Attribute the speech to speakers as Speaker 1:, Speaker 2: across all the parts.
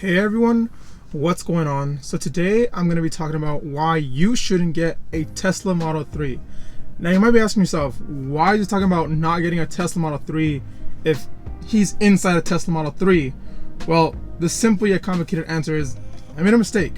Speaker 1: Hey everyone, what's going on? So today I'm going to be talking about why you shouldn't get a Tesla Model 3. Now you might be asking yourself, why is he talking about not getting a Tesla Model 3 if he's inside a Tesla Model 3? Well, the simple yet complicated answer is, I made a mistake.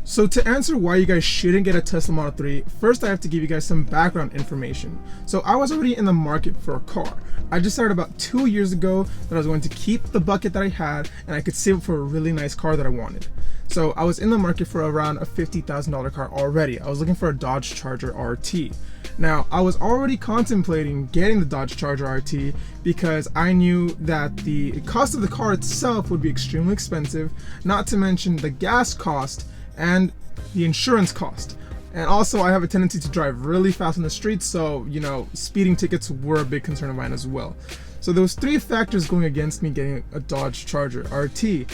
Speaker 1: So to answer why you guys shouldn't get a Tesla Model 3, first I have to give you guys some background information. So I was already in the market for a car. I decided about 2 years ago that I was going to keep the bucket that I had and I could save it for a really nice car that I wanted. So I was in the market for around a $50,000 car already. I was looking for a Dodge Charger RT. Now, I was already contemplating getting the Dodge Charger RT because I knew that the cost of the car itself would be extremely expensive, not to mention the gas cost and the insurance cost. And also I have a tendency to drive really fast on the streets, so speeding tickets were a big concern of mine as well. So there was 3 factors going against me getting a Dodge Charger RT.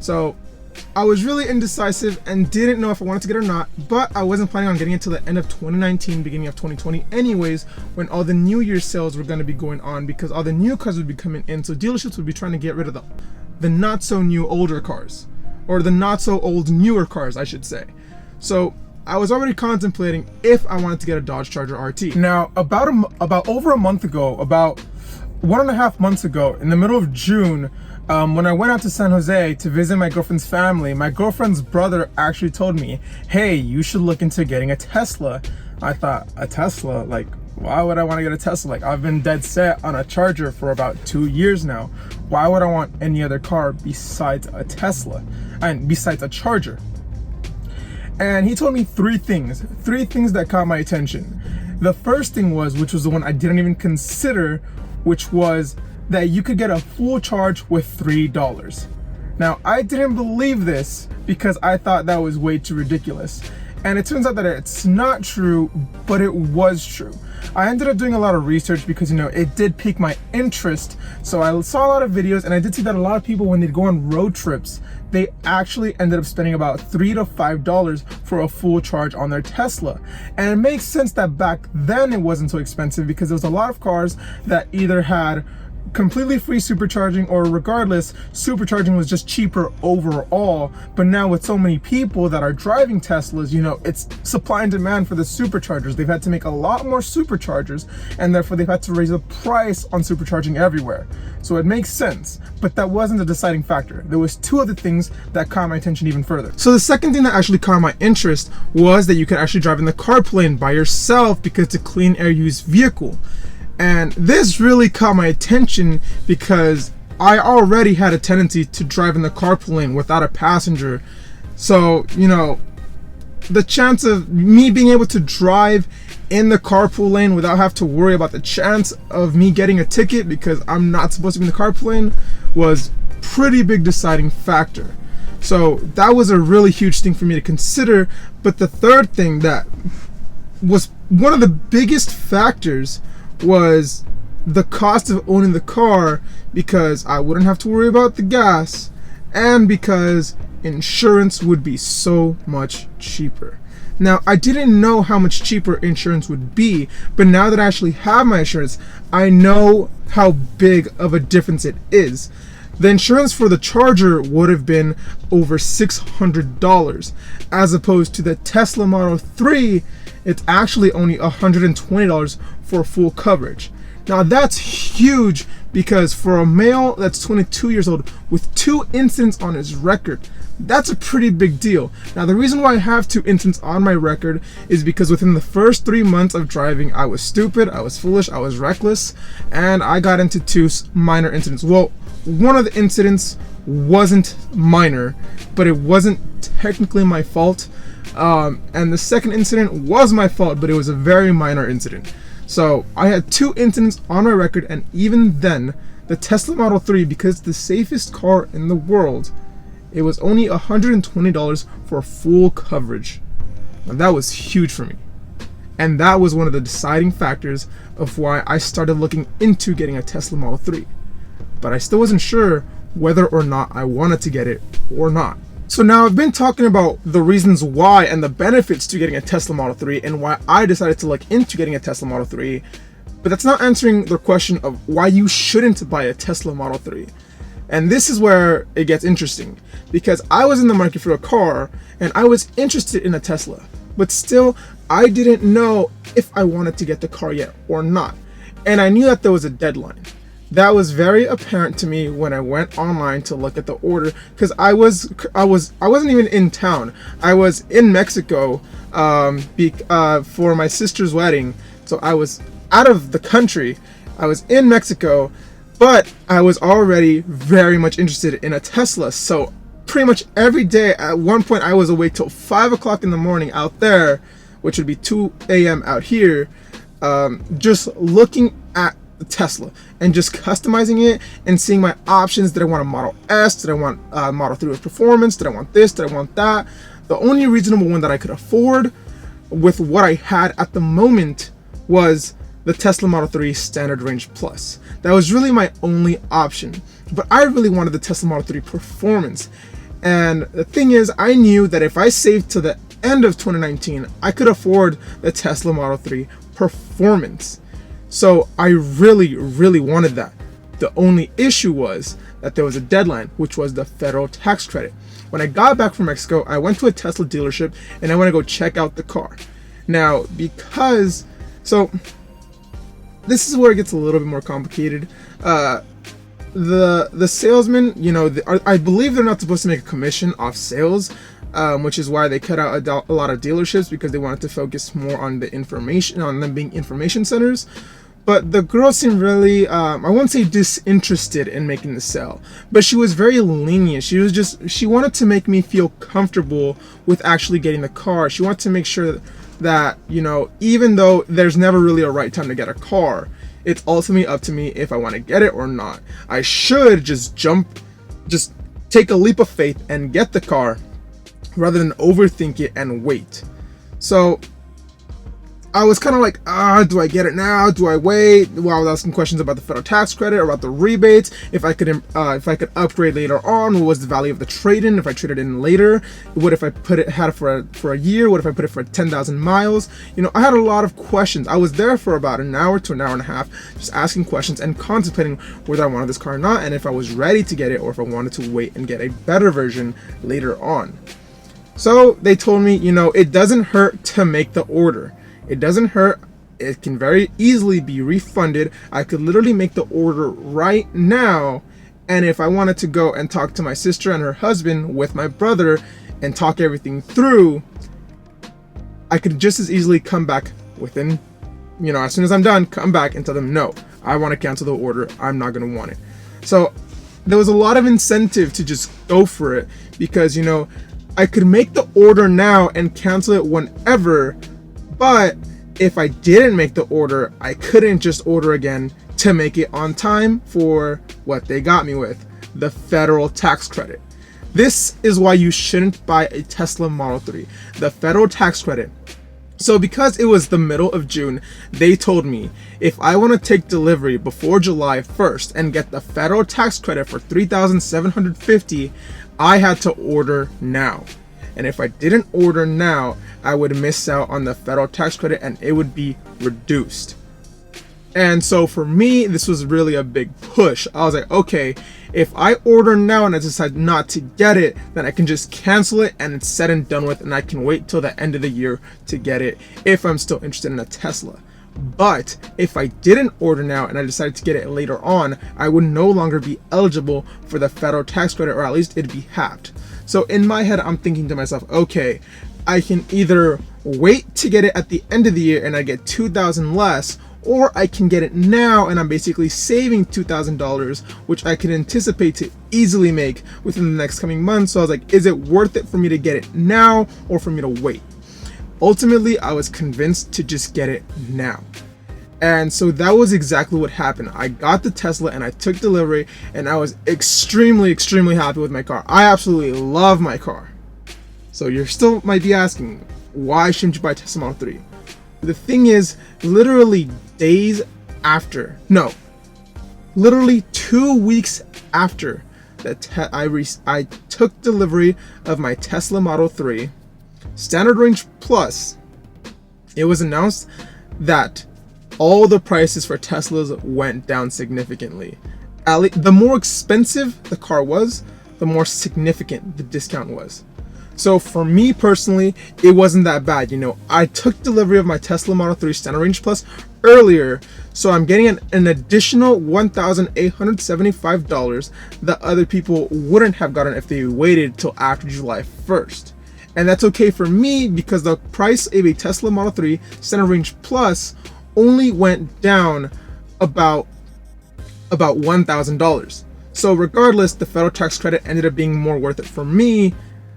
Speaker 1: So I was really indecisive and didn't know if I wanted to get it or not, but I wasn't planning on getting it till the end of 2019, beginning of 2020 anyways, when all the New Year sales were going to be going on because all the new cars would be coming in, so dealerships would be trying to get rid of the not so new older cars. Or the not so old newer cars, I should say. So I was already contemplating if I wanted to get a Dodge Charger RT. Now, about over a month ago, about 1.5 months ago, in the middle of June, when I went out to San Jose to visit my girlfriend's family, my girlfriend's brother actually told me, hey, you should look into getting a Tesla. I thought, a Tesla? Like, why would I want to get a Tesla? Like, I've been dead set on a Charger for about 2 years now. Why would I want any other car besides a Tesla and besides a Charger? And he told me 3 things that caught my attention. The first thing was, which was the one I didn't even consider, which was that you could get a full charge with $3. Now, I didn't believe this because I thought that was way too ridiculous. And it turns out that it's not true, but it was true. I ended up doing a lot of research because, it did pique my interest. So I saw a lot of videos and I did see that a lot of people, when they go on road trips, they actually ended up spending about $3 to $5 for a full charge on their Tesla. And it makes sense that back then it wasn't so expensive because there was a lot of cars that either had completely free supercharging, or regardless, supercharging was just cheaper overall. But now with so many people that are driving Teslas, it's supply and demand for the superchargers. They've had to make a lot more superchargers, and therefore they've had to raise the price on supercharging everywhere. So it makes sense, but that wasn't the deciding factor. There was 2 other things that caught my attention even further. So the second thing that actually caught my interest was that you could actually drive in the carpool lane by yourself because it's a clean air use vehicle. And this really caught my attention because I already had a tendency to drive in the carpool lane without a passenger. So, the chance of me being able to drive in the carpool lane without having to worry about the chance of me getting a ticket because I'm not supposed to be in the carpool lane was pretty big deciding factor. So that was a really huge thing for me to consider. But the third thing that was one of the biggest factors was the cost of owning the car, because I wouldn't have to worry about the gas and because insurance would be so much cheaper. Now, I didn't know how much cheaper insurance would be, but now that I actually have my insurance, I know how big of a difference it is. The insurance for the Charger would have been over $600, as opposed to the Tesla Model 3, it's actually only $120 for full coverage. Now that's huge because for a male that's 22 years old with 2 incidents on his record, that's a pretty big deal. Now the reason why I have 2 incidents on my record is because within the first 3 months of driving, I was stupid, I was foolish, I was reckless, and I got into 2 minor incidents. Well, one of the incidents wasn't minor, but it wasn't technically my fault. And the second incident was my fault, but it was a very minor incident. So I had 2 incidents on my record, and even then, the Tesla Model 3, because it's the safest car in the world, it was only $120 for full coverage. Now that was huge for me. And that was one of the deciding factors of why I started looking into getting a Tesla Model 3. But I still wasn't sure whether or not I wanted to get it or not. So now I've been talking about the reasons why and the benefits to getting a Tesla Model 3 and why I decided to look into getting a Tesla Model 3, but that's not answering the question of why you shouldn't buy a Tesla Model 3. And this is where it gets interesting, because I was in the market for a car and I was interested in a Tesla, but still I didn't know if I wanted to get the car yet or not. And I knew that there was a deadline. That was very apparent to me when I went online to look at the order, because I wasn't even in town. I was in Mexico for my sister's wedding. So I was out of the country. I was in Mexico, but I was already very much interested in a Tesla. So pretty much every day, at one point I was awake till 5 o'clock in the morning out there, which would be 2 a.m. out here, just looking at the Tesla and just customizing it and seeing my options. Did I want a Model S? Did I want a Model 3 with performance? Did I want this? Did I want that? The only reasonable one that I could afford with what I had at the moment was the Tesla Model 3 Standard Range Plus. That was really my only option, but I really wanted the Tesla Model 3 Performance. And the thing is, I knew that if I saved to the end of 2019, I could afford the Tesla Model 3 Performance. So I really wanted that. The only issue was that there was a deadline, which was the federal tax credit. When I got back from Mexico, I went to a Tesla dealership and I went to go check out the car. Now, so this is where it gets a little bit more complicated. The salesman, I believe they're not supposed to make a commission off sales, which is why they cut out a lot of dealerships, because they wanted to focus more on the information, on them being information centers. But the girl seemed really, I won't say disinterested in making the sale, but she was very lenient. She wanted to make me feel comfortable with actually getting the car. She wanted to make sure that, even though there's never really a right time to get a car, it's ultimately up to me if I want to get it or not. I should just take a leap of faith and get the car rather than overthink it and wait. So I was kind of like, do I get it now? Do I wait? Well, I was asking questions about the federal tax credit, about the rebates, if I could upgrade later on. What was the value of the trade-in if I traded in later? What if I had it for a year? What if I put it for 10,000 miles? I had a lot of questions. I was there for about an hour to an hour and a half, just asking questions and contemplating whether I wanted this car or not, and if I was ready to get it, or if I wanted to wait and get a better version later on. So they told me, it doesn't hurt to make the order. It doesn't hurt. It can very easily be refunded. I could literally make the order right now. And if I wanted to go and talk to my sister and her husband with my brother and talk everything through, I could just as easily come back within, as soon as I'm done, come back and tell them, no, I want to cancel the order. I'm not going to want it. So there was a lot of incentive to just go for it, because, I could make the order now and cancel it whenever. But if I didn't make the order, I couldn't just order again to make it on time for what they got me with, the federal tax credit. This is why you shouldn't buy a Tesla Model 3, the federal tax credit. So because it was the middle of June, they told me if I want to take delivery before July 1st and get the federal tax credit for $3,750, I had to order now. And if I didn't order now, I would miss out on the federal tax credit and it would be reduced. And so for me, this was really a big push. I was like, okay, if I order now and I decide not to get it, then I can just cancel it and it's said and done with, and I can wait till the end of the year to get it if I'm still interested in a Tesla. But if I didn't order now and I decided to get it later on, I would no longer be eligible for the federal tax credit, or at least it'd be halved. So in my head, I'm thinking to myself, okay, I can either wait to get it at the end of the year and I get $2,000 less, or I can get it now and I'm basically saving $2,000, which I can anticipate to easily make within the next coming months. So I was like, is it worth it for me to get it now or for me to wait? Ultimately, I was convinced to just get it now. And so that was exactly what happened. I got the Tesla and I took delivery, and I was extremely happy with my car. I absolutely love my car. So you still might be asking, why shouldn't you buy a Tesla Model 3? The thing is, literally 2 weeks after that I took delivery of my Tesla Model 3 Standard Range Plus, it was announced that all the prices for Teslas went down significantly. the more expensive the car was, the more significant the discount was. So for me personally, it wasn't that bad. I took delivery of my Tesla Model 3 Standard Range Plus earlier, so I'm getting an additional $1,875 that other people wouldn't have gotten if they waited till after July 1st. And that's okay for me because the price of a Tesla Model 3 Standard Range Plus only went down about $1,000. So regardless, the federal tax credit ended up being more worth it for me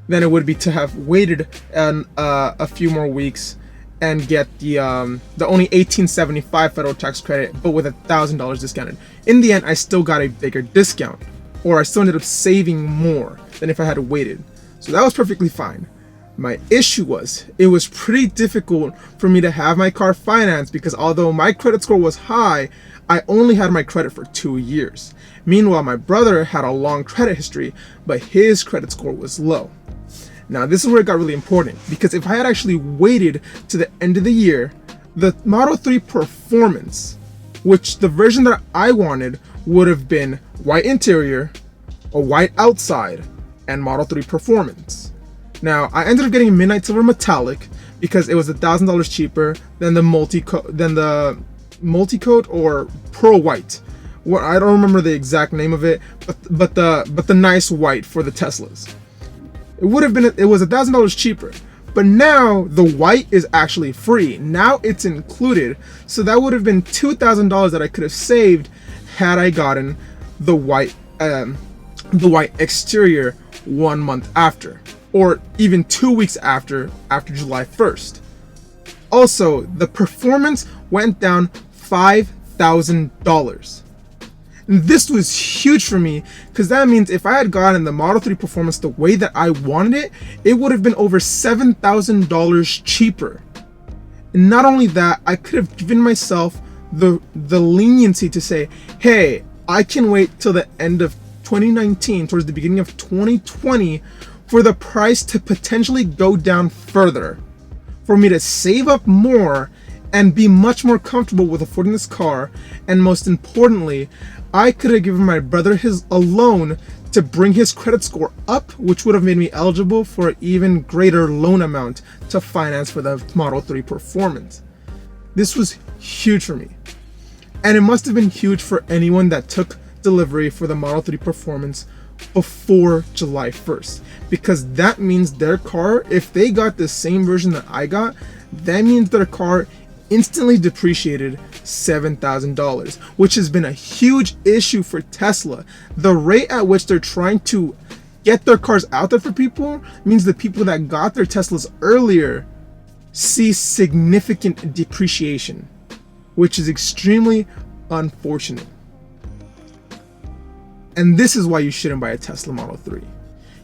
Speaker 1: than it would be to have waited a few more weeks and get the only $1,875 federal tax credit, but with $1,000 discounted. In the end, I still got a bigger discount, or I still ended up saving more than if I had waited. So that was perfectly fine. My issue was, it was pretty difficult for me to have my car financed because although my credit score was high, I only had my credit for 2 years. Meanwhile, my brother had a long credit history, but his credit score was low. Now, this is where it got really important, because if I had actually waited to the end of the year, the Model 3 Performance, which the version that I wanted would have been white interior, a white outside, and Model 3 Performance. Now, I ended up getting Midnight Silver Metallic because it was $1,000 cheaper than the multi-coat or Pearl White. I don't remember the exact name of it, but the nice white for the Teslas. It was $1,000 cheaper, but now the white is actually free. Now it's included, so that would have been $2,000 that I could have saved had I gotten the white exterior 1 month after, or even 2 weeks after July 1st. Also, the Performance went down $5,000. This was huge for me because that means if I had gotten the Model 3 Performance the way that I wanted it, it would have been over $7,000 cheaper. And not only that, I could have given myself the leniency to say, hey, I can wait till the end of 2019, towards the beginning of 2020, for the price to potentially go down further, for me to save up more and be much more comfortable with affording this car. And most importantly, I could have given my brother a loan to bring his credit score up, which would have made me eligible for an even greater loan amount to finance for the Model 3 Performance. This was huge for me. And it must have been huge for anyone that took delivery for the Model 3 Performance before July 1st, because that means their car, if they got the same version that I got, that means their car instantly depreciated $7,000, which has been a huge issue for Tesla. The rate at which they're trying to get their cars out there for people means the people that got their Teslas earlier see significant depreciation, which is extremely unfortunate. And this is why you shouldn't buy a Tesla Model 3.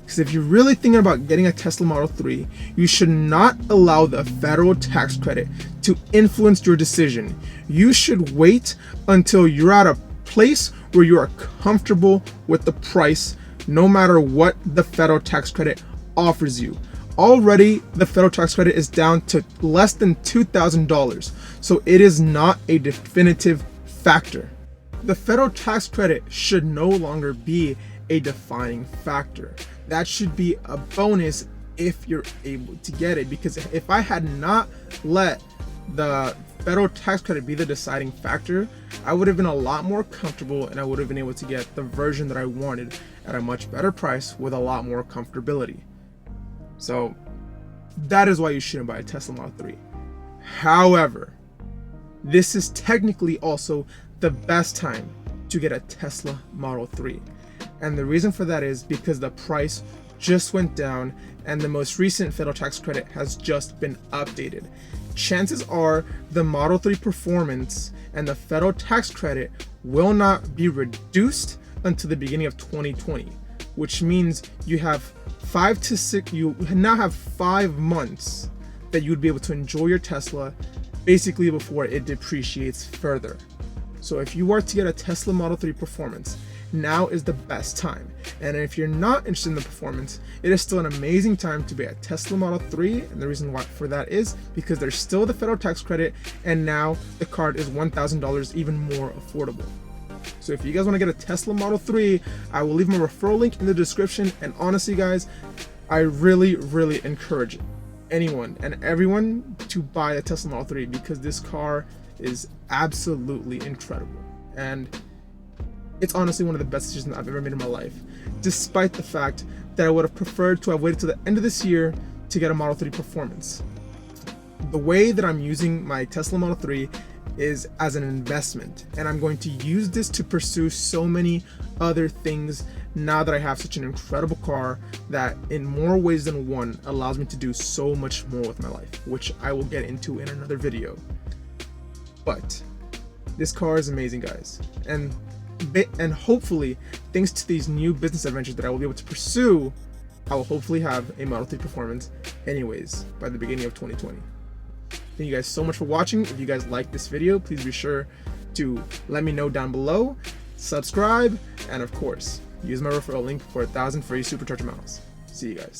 Speaker 1: Because if you're really thinking about getting a Tesla Model 3, you should not allow the federal tax credit to influence your decision. You should wait until you're at a place where you are comfortable with the price, no matter what the federal tax credit offers you. Already, the federal tax credit is down to less than $2,000, so it is not a definitive factor. The federal tax credit should no longer be a defining factor. That should be a bonus if you're able to get it, because if I had not let the federal tax credit be the deciding factor, I would have been a lot more comfortable and I would have been able to get the version that I wanted at a much better price with a lot more comfortability. So that is why you shouldn't buy a Tesla Model 3. However, this is technically also the best time to get a Tesla Model 3. And the reason for that is because the price just went down and the most recent federal tax credit has just been updated. Chances are the Model 3 Performance and the federal tax credit will not be reduced until the beginning of 2020, which means you now have 5 months that you would be able to enjoy your Tesla basically before it depreciates further. So if you are to get a Tesla Model 3 Performance, now is the best time. And if you're not interested in the Performance, it is still an amazing time to be a Tesla Model 3. And the reason why for that is because there's still the federal tax credit, and now the card is $1,000 even more affordable. So if you guys want to get a Tesla Model 3, I will leave my referral link in the description. And honestly, guys, I really encourage anyone and everyone to buy a Tesla Model 3 because this car is absolutely incredible. And it's honestly one of the best decisions I've ever made in my life, despite the fact that I would have preferred to have waited till the end of this year to get a Model 3 Performance. The way that I'm using my Tesla Model 3 is as an investment, and I'm going to use this to pursue so many other things now that I have such an incredible car that in more ways than one allows me to do so much more with my life, which I will get into in another video. But this car is amazing, guys, and hopefully, thanks to these new business adventures that I will be able to pursue, I will hopefully have a Model 3 Performance anyways by the beginning of 2020. Thank you guys so much for watching. If you guys like this video, please be sure to let me know down below, subscribe, and of course, use my referral link for 1,000 free Supercharger miles. See you guys.